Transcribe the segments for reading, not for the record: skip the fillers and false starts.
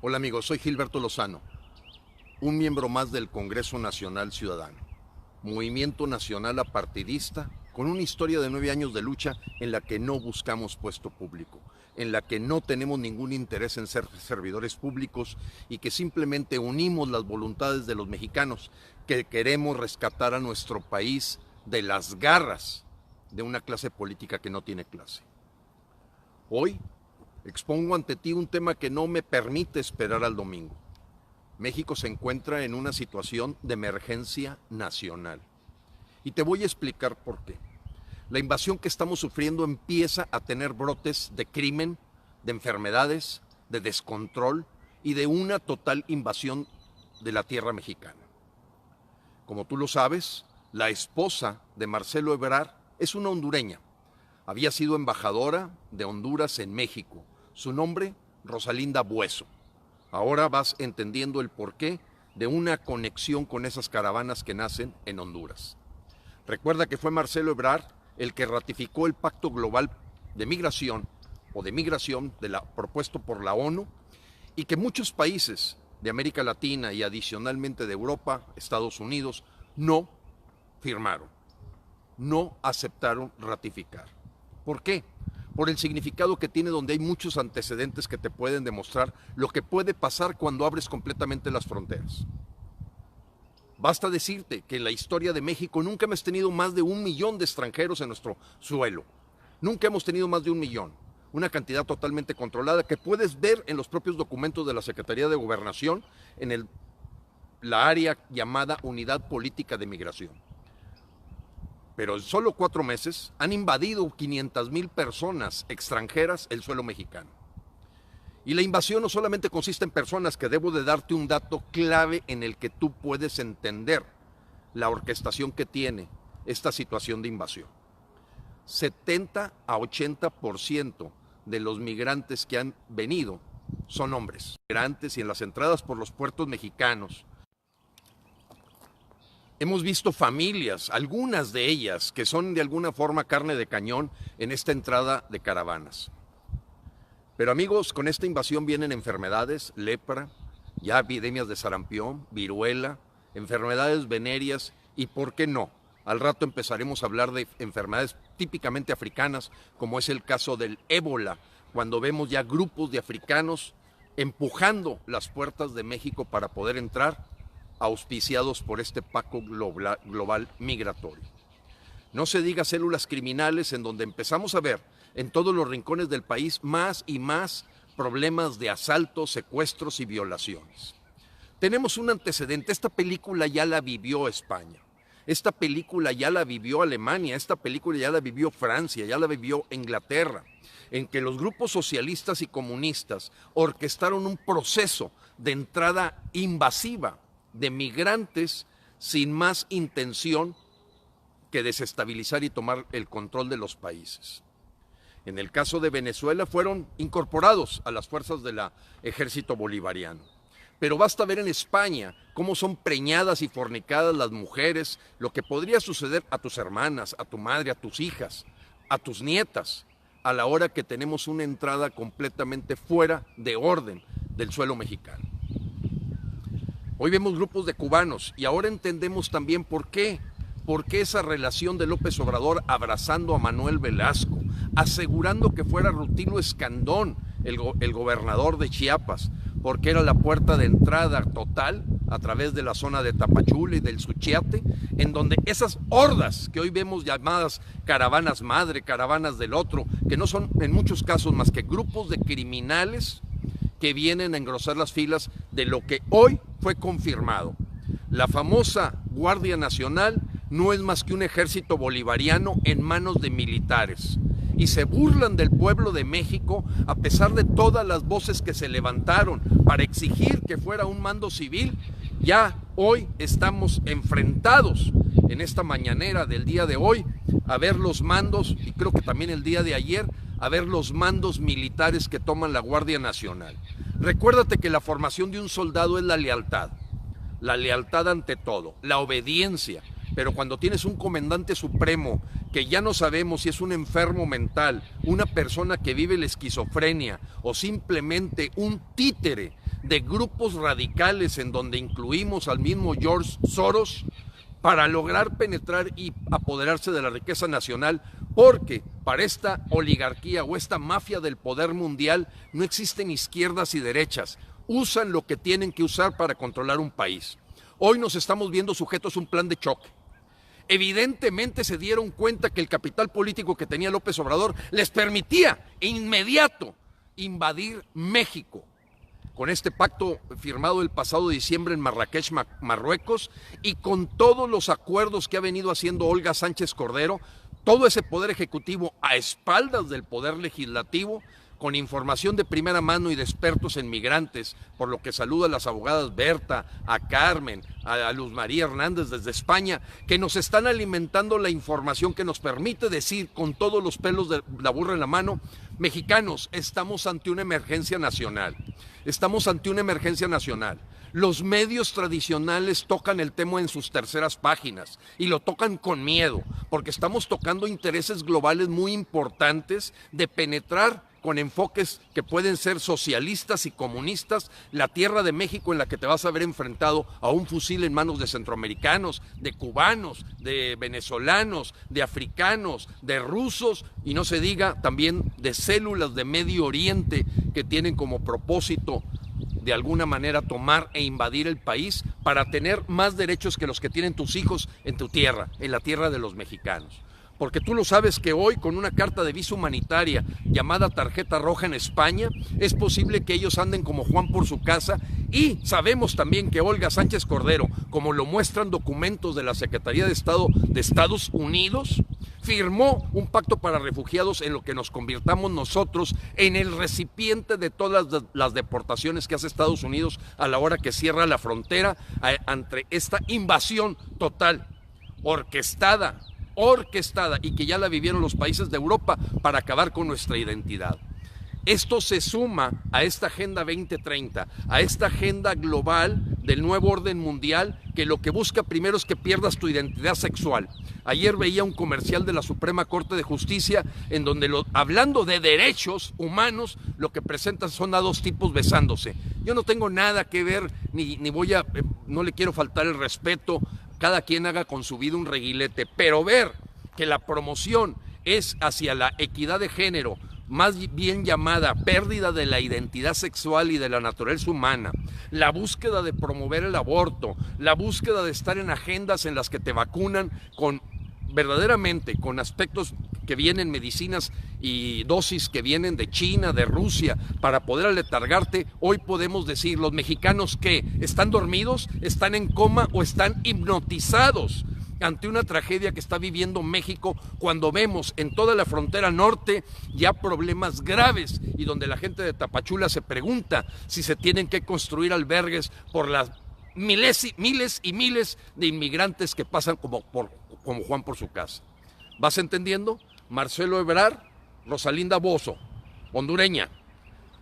Hola amigos, soy Gilberto Lozano, un miembro más del Congreso Nacional Ciudadano, movimiento nacional apartidista con una historia de 9 años de lucha en la que no buscamos puesto público, en la que no tenemos ningún interés en ser servidores públicos y que simplemente unimos las voluntades de los mexicanos que queremos rescatar a nuestro país de las garras de una clase política que no tiene clase. Hoy expongo ante ti un tema que no me permite esperar al domingo. México se encuentra en una situación de emergencia nacional. Y te voy a explicar por qué. La invasión que estamos sufriendo empieza a tener brotes de crimen, de enfermedades, de descontrol y de una total invasión de la tierra mexicana. Como tú lo sabes, la esposa de Marcelo Ebrard es una hondureña. Había sido embajadora de Honduras en México. Su nombre, Rosalinda Bueso. Ahora vas entendiendo el porqué de una conexión con esas caravanas que nacen en Honduras. Recuerda que fue Marcelo Ebrard el que ratificó el Pacto Global de Migración propuesto por la ONU y que muchos países de América Latina y adicionalmente de Europa, Estados Unidos, no firmaron, no aceptaron ratificar. ¿Por qué? Por el significado que tiene, donde hay muchos antecedentes que te pueden demostrar lo que puede pasar cuando abres completamente las fronteras. Basta decirte que en la historia de México nunca hemos tenido más de 1 millón de extranjeros en nuestro suelo. Nunca hemos tenido más de 1 millón. Una cantidad totalmente controlada que puedes ver en los propios documentos de la Secretaría de Gobernación en la área llamada Unidad Política de Migración. Pero en solo 4 meses han invadido 500,000 personas extranjeras el suelo mexicano. Y la invasión no solamente consiste en personas, que debo de darte un dato clave en el que tú puedes entender la orquestación que tiene esta situación de invasión. 70 a 80% de los migrantes que han venido son hombres. Migrantes, y en las entradas por los puertos mexicanos hemos visto familias, algunas de ellas, que son de alguna forma carne de cañón en esta entrada de caravanas. Pero amigos, con esta invasión vienen enfermedades, lepra, ya epidemias de sarampión, viruela, enfermedades venéreas y, ¿por qué no? Al rato empezaremos a hablar de enfermedades típicamente africanas, como es el caso del ébola, cuando vemos ya grupos de africanos empujando las puertas de México para poder entrar, auspiciados por este pacto global migratorio. No se diga células criminales, en donde empezamos a ver en todos los rincones del país más y más problemas de asaltos, secuestros y violaciones. Tenemos un antecedente. Esta película ya la vivió España, esta película ya la vivió Alemania, esta película ya la vivió Francia, ya la vivió Inglaterra, en que los grupos socialistas y comunistas orquestaron un proceso de entrada invasiva de migrantes sin más intención que desestabilizar y tomar el control de los países. En el caso de Venezuela fueron incorporados a las fuerzas del ejército bolivariano. Pero basta ver en España cómo son preñadas y fornicadas las mujeres, lo que podría suceder a tus hermanas, a tu madre, a tus hijas, a tus nietas, a la hora que tenemos una entrada completamente fuera de orden del suelo mexicano. Hoy vemos grupos de cubanos y ahora entendemos también por qué esa relación de López Obrador abrazando a Manuel Velasco, asegurando que fuera Rutilio Escandón el gobernador de Chiapas, porque era la puerta de entrada total a través de la zona de Tapachula y del Suchiate, en donde esas hordas que hoy vemos llamadas caravanas madre, caravanas del otro, que no son en muchos casos más que grupos de criminales que vienen a engrosar las filas de lo que hoy fue confirmado. La famosa Guardia Nacional no es más que un ejército bolivariano en manos de militares. Y se burlan del pueblo de México a pesar de todas las voces que se levantaron para exigir que fuera un mando civil. Ya hoy estamos enfrentados en esta mañanera del día de hoy a ver los mandos, y creo que también el día de ayer, a ver los mandos militares que toman la Guardia Nacional. Recuérdate que la formación de un soldado es la lealtad ante todo, la obediencia. Pero cuando tienes un comandante supremo que ya no sabemos si es un enfermo mental, una persona que vive la esquizofrenia o simplemente un títere de grupos radicales en donde incluimos al mismo George Soros para lograr penetrar y apoderarse de la riqueza nacional, porque para esta oligarquía o esta mafia del poder mundial no existen izquierdas y derechas, usan lo que tienen que usar para controlar un país. Hoy nos estamos viendo sujetos a un plan de choque. Evidentemente se dieron cuenta que el capital político que tenía López Obrador les permitía inmediato invadir México, con este pacto firmado el pasado diciembre en Marrakech, Marruecos, y con todos los acuerdos que ha venido haciendo Olga Sánchez Cordero, todo ese poder ejecutivo a espaldas del poder legislativo, con información de primera mano y de expertos en migrantes, por lo que saludo a las abogadas Berta, a Carmen, a Luz María Hernández desde España, que nos están alimentando la información que nos permite decir con todos los pelos de la burra en la mano: mexicanos, estamos ante una emergencia nacional. Estamos ante una emergencia nacional. Los medios tradicionales tocan el tema en sus terceras páginas y lo tocan con miedo, porque estamos tocando intereses globales muy importantes de penetrar con enfoques que pueden ser socialistas y comunistas, la tierra de México, en la que te vas a ver enfrentado a un fusil en manos de centroamericanos, de cubanos, de venezolanos, de africanos, de rusos, y no se diga también de células de Medio Oriente que tienen como propósito de alguna manera tomar e invadir el país para tener más derechos que los que tienen tus hijos en tu tierra, en la tierra de los mexicanos. Porque tú lo sabes que hoy, con una carta de visa humanitaria llamada tarjeta roja en España, es posible que ellos anden como Juan por su casa, y sabemos también que Olga Sánchez Cordero, como lo muestran documentos de la Secretaría de Estado de Estados Unidos, firmó un pacto para refugiados en lo que nos convirtamos nosotros en el recipiente de todas las deportaciones que hace Estados Unidos a la hora que cierra la frontera ante esta invasión total, orquestada, y que ya la vivieron los países de Europa para acabar con nuestra identidad. Esto se suma a esta Agenda 2030, a esta agenda global del nuevo orden mundial, que lo que busca primero es que pierdas tu identidad sexual. Ayer veía un comercial de la Suprema Corte de Justicia en donde, hablando de derechos humanos, lo que presentan son a dos tipos besándose. Yo no tengo nada que ver, no le quiero faltar el respeto, cada quien haga con su vida un reguilete, pero ver que la promoción es hacia la equidad de género, más bien llamada pérdida de la identidad sexual y de la naturaleza humana, la búsqueda de promover el aborto, la búsqueda de estar en agendas en las que te vacunan verdaderamente con aspectos que vienen, medicinas y dosis que vienen de China, de Rusia, para poder aletargarte. Hoy podemos decir, los mexicanos que están dormidos, están en coma o están hipnotizados ante una tragedia que está viviendo México, cuando vemos en toda la frontera norte ya problemas graves, y donde la gente de Tapachula se pregunta si se tienen que construir albergues por las miles y miles de inmigrantes que pasan como Juan por su casa. ¿Vas entendiendo? Marcelo Ebrard, Rosalinda Bozzo, hondureña.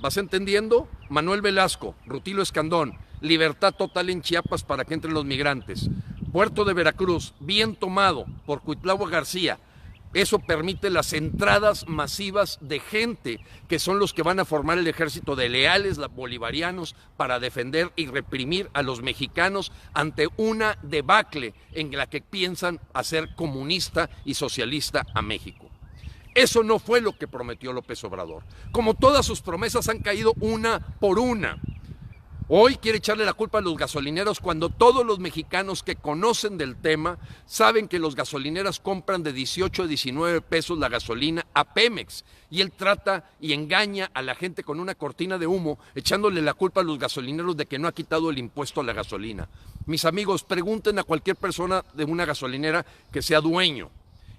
¿Vas entendiendo? Manuel Velasco, Rutilio Escandón, libertad total en Chiapas para que entren los migrantes. Puerto de Veracruz, bien tomado por Cuitlahua García. Eso permite las entradas masivas de gente que son los que van a formar el ejército de leales bolivarianos para defender y reprimir a los mexicanos ante una debacle en la que piensan hacer comunista y socialista a México. Eso no fue lo que prometió López Obrador. Como todas sus promesas han caído una por una. Hoy quiere echarle la culpa a los gasolineros, cuando todos los mexicanos que conocen del tema saben que los gasolineras compran de 18 a 19 pesos la gasolina a Pemex, y él trata y engaña a la gente con una cortina de humo, echándole la culpa a los gasolineros de que no ha quitado el impuesto a la gasolina. Mis amigos, pregunten a cualquier persona de una gasolinera que sea dueño.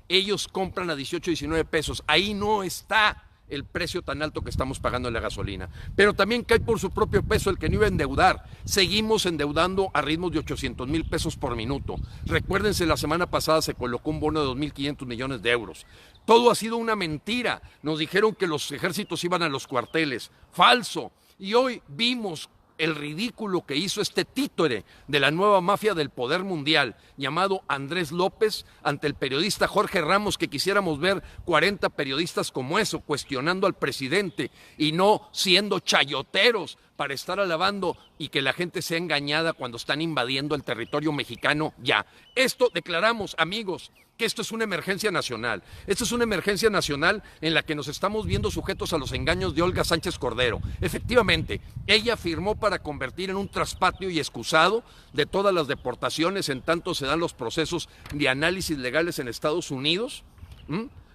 Ellos compran a 18 a 19 pesos, ahí no está el precio tan alto que estamos pagando en la gasolina. Pero también cae por su propio peso el que no iba a endeudar. Seguimos endeudando a ritmos de 800,000 pesos por minuto. Recuérdense, la semana pasada se colocó un bono de 2.500 millones de euros. Todo ha sido una mentira. Nos dijeron que los ejércitos iban a los cuarteles. Falso. Y hoy vimos el ridículo que hizo este títere de la nueva mafia del poder mundial, llamado Andrés López, ante el periodista Jorge Ramos, que quisiéramos ver 40 periodistas como eso, cuestionando al presidente y no siendo chayoteros para estar alabando y que la gente sea engañada cuando están invadiendo el territorio mexicano ya. Esto declaramos, amigos, que esto es una emergencia nacional. Esto es una emergencia nacional en la que nos estamos viendo sujetos a los engaños de Olga Sánchez Cordero. Efectivamente, ella firmó para convertir en un traspatio y excusado de todas las deportaciones en tanto se dan los procesos de análisis legales en Estados Unidos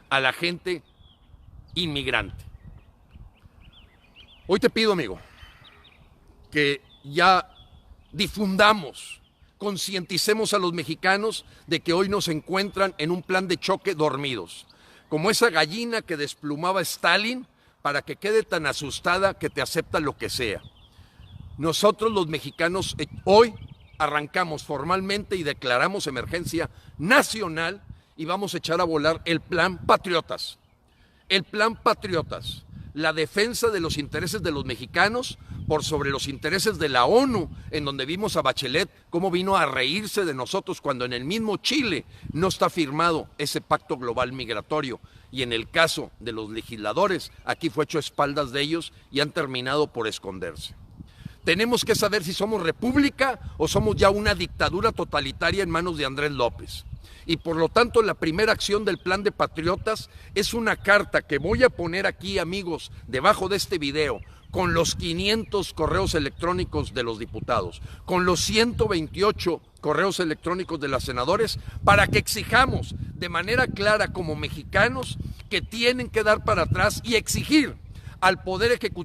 a la gente inmigrante. Hoy te pido, amigo, que ya difundamos, concienticemos a los mexicanos de que hoy nos encuentran en un plan de choque dormidos, como esa gallina que desplumaba a Stalin para que quede tan asustada que te acepta lo que sea. Nosotros los mexicanos hoy arrancamos formalmente y declaramos emergencia nacional y vamos a echar a volar el Plan Patriotas. El Plan Patriotas, la defensa de los intereses de los mexicanos por sobre los intereses de la ONU, en donde vimos a Bachelet cómo vino a reírse de nosotros cuando en el mismo Chile no está firmado ese pacto global migratorio. Y en el caso de los legisladores, aquí fue hecho a espaldas de ellos y han terminado por esconderse. Tenemos que saber si somos república o somos ya una dictadura totalitaria en manos de Andrés López. Y por lo tanto la primera acción del Plan de Patriotas es una carta que voy a poner aquí, amigos, debajo de este video, con los 500 correos electrónicos de los diputados, con los 128 correos electrónicos de los senadores, para que exijamos de manera clara como mexicanos que tienen que dar para atrás y exigir al Poder Ejecutivo